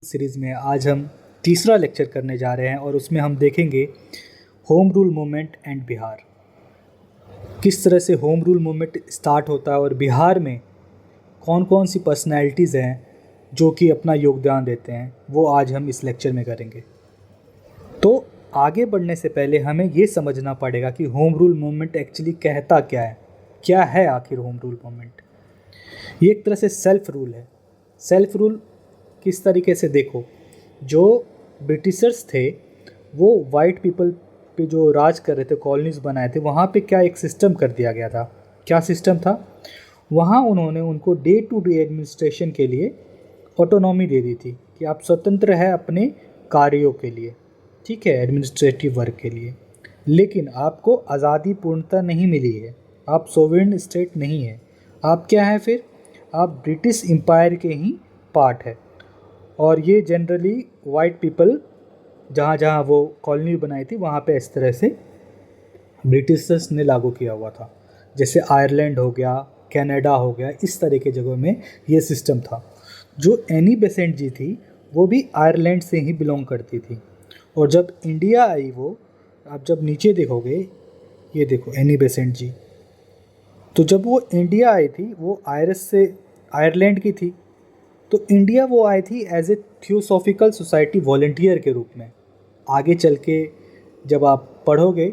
Series में आज हम तीसरा लेक्चर करने जा रहे हैं और उसमें हम देखेंगे home rule movement and Bihar. किस तरह से होम रूल मूवमेंट स्टार्ट होता है और बिहार में कौन कौन सी पर्सनैलिटीज़ हैं जो कि अपना योगदान देते हैं, वो आज हम इस लेक्चर में करेंगे। तो आगे बढ़ने से पहले हमें ये समझना पड़ेगा कि होम रूल मूवमेंट एक्चुअली कहता क्या है आखिर होम रूल मूवमेंट। ये एक तरह से सेल्फ रूल है। सेल्फ रूल किस तरीके से, देखो, जो ब्रिटिशर्स थे वो वाइट पीपल पे जो राज कर रहे थे, कॉलोनीज बनाए थे, वहाँ पे क्या एक सिस्टम कर दिया गया था। क्या सिस्टम था? वहाँ उन्होंने उनको डे टू डे एडमिनिस्ट्रेशन के लिए ऑटोनॉमी दे दी थी कि आप स्वतंत्र है अपने कार्यों के लिए, ठीक है, एडमिनिस्ट्रेटिव वर्क के लिए, लेकिन आपको आज़ादी पूर्णतः नहीं मिली है। आप सोवरेन स्टेट नहीं है, आप क्या है फिर? आप ब्रिटिश एम्पायर के ही पार्ट है। और ये जनरली वाइट पीपल जहाँ जहाँ वो कॉलोनी बनाई थी वहाँ पे इस तरह से ब्रिटिशर्स ने लागू किया हुआ था। जैसे आयरलैंड हो गया, कनाडा हो गया, इस तरह के जगहों में ये सिस्टम था। जो एनी बेसेंट जी थी वो भी आयरलैंड से ही बिलोंग करती थी। और जब इंडिया आई वो, आप जब नीचे देखोगे, ये देखो एनी बेसेंट जी, तो जब वो इंडिया आई थी वो आयरलैंड की थी। तो इंडिया वो आई थी as a theosophical society volunteer के रूप में। आगे चल के जब आप पढ़ोगे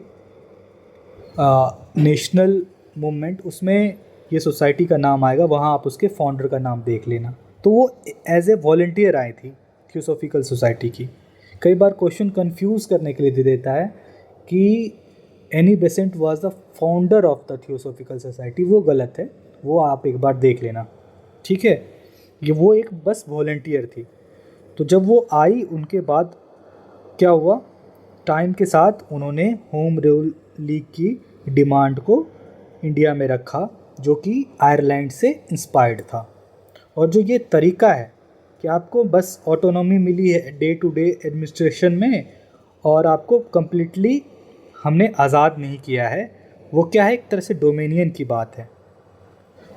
नेशनल मूवमेंट, उसमें ये सोसाइटी का नाम आएगा, वहाँ आप उसके फाउंडर का नाम देख लेना। तो वो एज ए वॉलंटियर आई थी थियोसॉफिकल सोसाइटी की। कई बार क्वेश्चन कंफ्यूज करने के लिए दे देता है कि Annie Besant was the founder of the theosophical society. वो गलत है, वो आप एक बार देख लेना, ठीक है। ये वो एक बस वॉलंटियर थी। तो जब वो आई उनके बाद क्या हुआ, टाइम के साथ उन्होंने होम रूल लीग की डिमांड को इंडिया में रखा, जो कि आयरलैंड से इंस्पायर्ड था। और जो ये तरीका है कि आपको बस ऑटोनॉमी मिली है डे टू डे एडमिनिस्ट्रेशन में और आपको कम्प्लीटली हमने आज़ाद नहीं किया है, वो क्या है, एक तरह से डोमिनियन की बात है।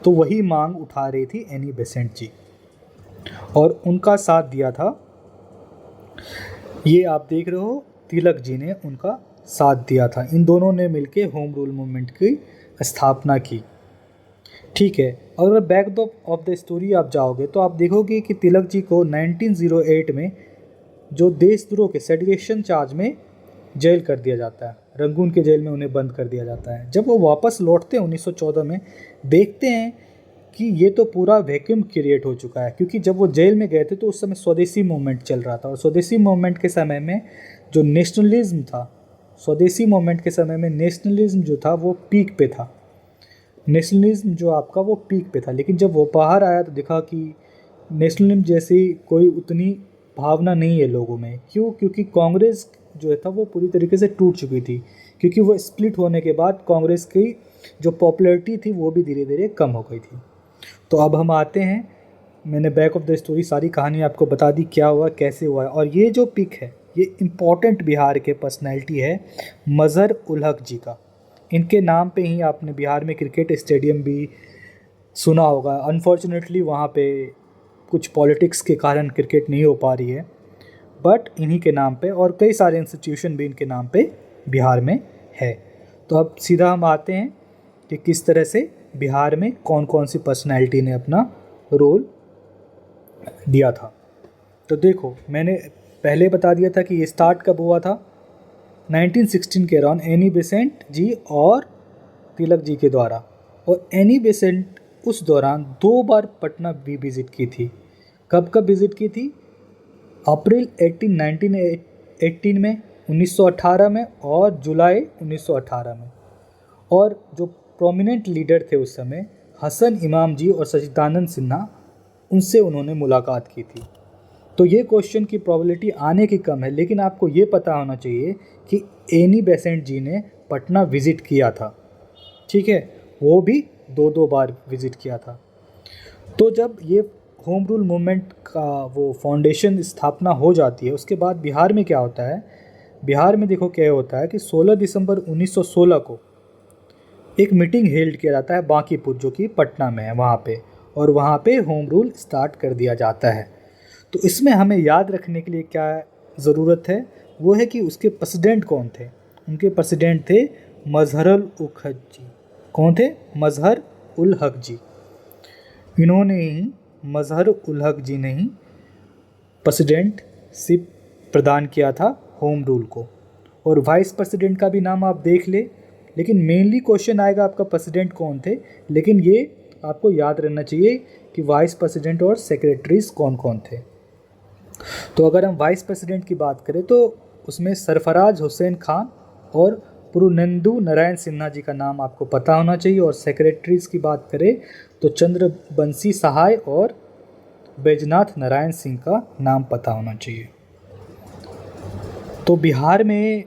तो वही मांग उठा रही थी एनी बेसेंट जी और उनका साथ दिया था, ये आप देख रहे हो, तिलक जी ने उनका साथ दिया था। इन दोनों ने मिलके होम रूल मूवमेंट की स्थापना की, ठीक है। और अगर बैक ऑफ द स्टोरी आप जाओगे तो आप देखोगे कि तिलक जी को 1908 में जो देशद्रोह के सेडिशन चार्ज में जेल कर दिया जाता है, रंगून के जेल में उन्हें बंद कर दिया जाता है। जब वो वापस लौटते हैं 1914 में, देखते हैं कि ये तो पूरा वैक्यूम क्रिएट हो चुका है, क्योंकि जब वो जेल में गए थे तो उस समय स्वदेशी मूवमेंट चल रहा था। और स्वदेशी मूवमेंट के समय में जो नेशनलिज्म था, स्वदेशी मूवमेंट के समय में नेशनलिज्म जो था वो पीक पे था। नेशनलिज्म जो आपका वो पीक पे था, लेकिन जब वो बाहर आया तो देखा कि नेशनलिज्म जैसी कोई उतनी भावना नहीं है लोगों में। क्यों? क्योंकि कांग्रेस जो था वो पूरी तरीके से टूट चुकी थी, क्योंकि वो स्प्लिट होने के बाद कांग्रेस की जो पॉपुलैरिटी थी वो भी धीरे धीरे कम हो गई थी। तो अब हम आते हैं, मैंने बैक ऑफ द स्टोरी सारी कहानी आपको बता दी, क्या हुआ, कैसे हुआ है। और ये जो पिक है ये इम्पॉर्टेंट बिहार के पर्सनैलिटी है मज़हर उल हक जी का। इनके नाम पे ही आपने बिहार में क्रिकेट स्टेडियम भी सुना होगा। अनफॉर्चुनेटली वहाँ पे कुछ पॉलिटिक्स के कारण क्रिकेट नहीं हो पा रही है, बट इन्हीं के नाम पे, और कई सारे इंस्टीट्यूशन भी इनके नाम पे बिहार में है। तो अब सीधा हम आते हैं कि किस तरह से बिहार में कौन कौन सी पर्सनैलिटी ने अपना रोल दिया था। तो देखो, मैंने पहले बता दिया था कि ये स्टार्ट कब हुआ था, 1916 के अराउंड एनी बेसेंट जी और तिलक जी के द्वारा। और एनी बेसेंट उस दौरान 2 बार पटना भी विज़िट की थी। कब कब विज़िट की थी? अप्रैल 1918 में, 1918 में और जुलाई 1918 में। और जो प्रोमिनेंट लीडर थे उस समय, हसन इमाम जी और सच्चिदानंद सिन्हा, उनसे उन्होंने मुलाकात की थी। तो ये क्वेश्चन की प्रोबेबिलिटी आने की कम है, लेकिन आपको ये पता होना चाहिए कि एनी बेसेंट जी ने पटना विज़िट किया था, ठीक है, वो भी 2 बार विज़िट किया था। तो जब ये होम रूल मूवमेंट का वो फाउंडेशन स्थापना हो जाती है, उसके बाद बिहार में क्या होता है, बिहार में देखो क्या होता है कि 16 दिसंबर 1916 को एक मीटिंग हेल्ड किया जाता है बांकीपुर, जो कि पटना में है, वहाँ पे। और वहाँ पे होम रूल स्टार्ट कर दिया जाता है। तो तो इसमें हमें याद रखने के लिए क्या ज़रूरत है, वो है कि उसके प्रेसिडेंट कौन थे। उनके प्रेसिडेंट थे मजहरुल उल हक जी। कौन थे? मजहर उल हक जी। इन्होंने ही, मजहर उल हक जी ने ही प्रेसिडेंटशिप प्रदान किया था होम रूल को। और वाइस प्रेसिडेंट का भी नाम आप देख ले, लेकिन मेनली क्वेश्चन आएगा आपका प्रेसिडेंट कौन थे, लेकिन ये आपको याद रहना चाहिए कि वाइस प्रेसिडेंट और सेक्रेटरीज कौन कौन थे। तो अगर हम वाइस प्रेसिडेंट की बात करें तो उसमें सरफराज हुसैन खान और पुरुनेंदु नारायण सिन्हा जी का नाम आपको पता होना चाहिए। और सेक्रेटरीज की बात करें तो चंद्रबंशी सहाय और बैजनाथ नारायण सिंह का नाम पता होना चाहिए। तो बिहार में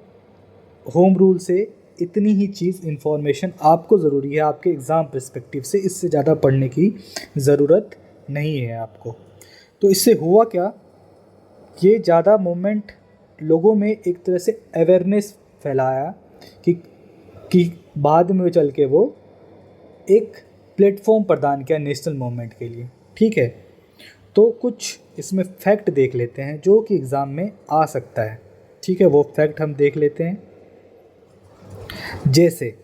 होम रूल से इतनी ही चीज़ इन्फॉर्मेशन आपको ज़रूरी है आपके एग्ज़ाम पर्सपेक्टिव से, इससे ज़्यादा पढ़ने की ज़रूरत नहीं है आपको। तो इससे हुआ क्या, ये ज़्यादा मूवमेंट लोगों में एक तरह से अवेयरनेस फैलाया कि बाद में चल के वो एक प्लेटफॉर्म प्रदान किया नेशनल मूवमेंट के लिए। ठीक है, तो कुछ इसमें फैक्ट देख लेते हैं जो कि एग्ज़ाम में आ सकता है। ठीक है, वो फैक्ट हम देख लेते हैं। जैसे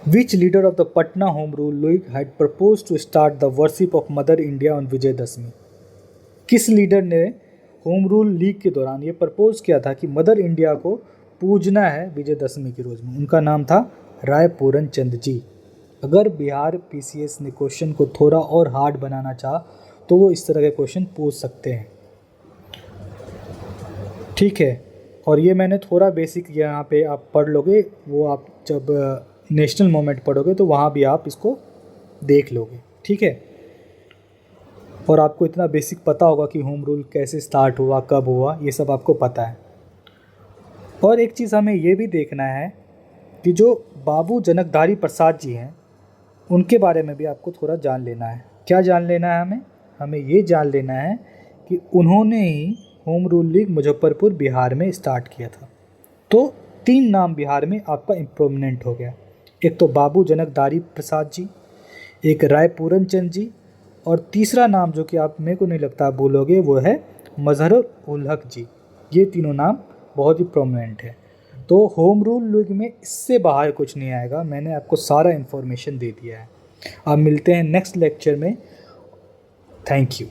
which leader of the Patna home rule league had propose to start the worship of mother India on Vijayadashami. किस लीडर ने होम रूल लीग के दौरान ये प्रपोज किया था कि मदर इंडिया को पूजना है विजयदशमी के रोज़ में? उनका नाम था राय पूरन चंद जी। अगर बिहार पीसीएस ने क्वेश्चन को थोड़ा और हार्ड बनाना चाहा तो वो इस तरह के क्वेश्चन पूछ सकते हैं। ठीक है, और ये मैंने थोड़ा बेसिक यहाँ पे आप पढ़ लोगे, वो आप जब नेशनल मूवमेंट पढ़ोगे तो वहाँ भी आप इसको देख लोगे। ठीक है, और आपको इतना बेसिक पता होगा कि होम रूल कैसे स्टार्ट हुआ, कब हुआ, ये सब आपको पता है। और एक चीज़ हमें ये भी देखना है कि जो बाबू जनकधारी प्रसाद जी हैं उनके बारे में भी आपको थोड़ा जान लेना है। क्या जान लेना है हमें ये जान लेना है कि उन्होंने ही home rule league Muzaffarpur Bihar में स्टार्ट किया था। तो 3 नाम बिहार में आपका इम्प्रोमिनेंट हो गया। एक तो बाबू जनकधारी प्रसाद जी, एक राय पूरन चंद जी, और तीसरा नाम जो कि आप, मेरे को नहीं लगता आप बोलोगे, वो है मजहरुल उल हक जी। ये तीनों नाम बहुत ही प्रोमिनेंट है। तो होम रूल लीग में इससे बाहर कुछ नहीं आएगा। मैंने आपको सारा इन्फॉर्मेशन दे दिया है। अब मिलते हैं नेक्स्ट लेक्चर में। Thank you.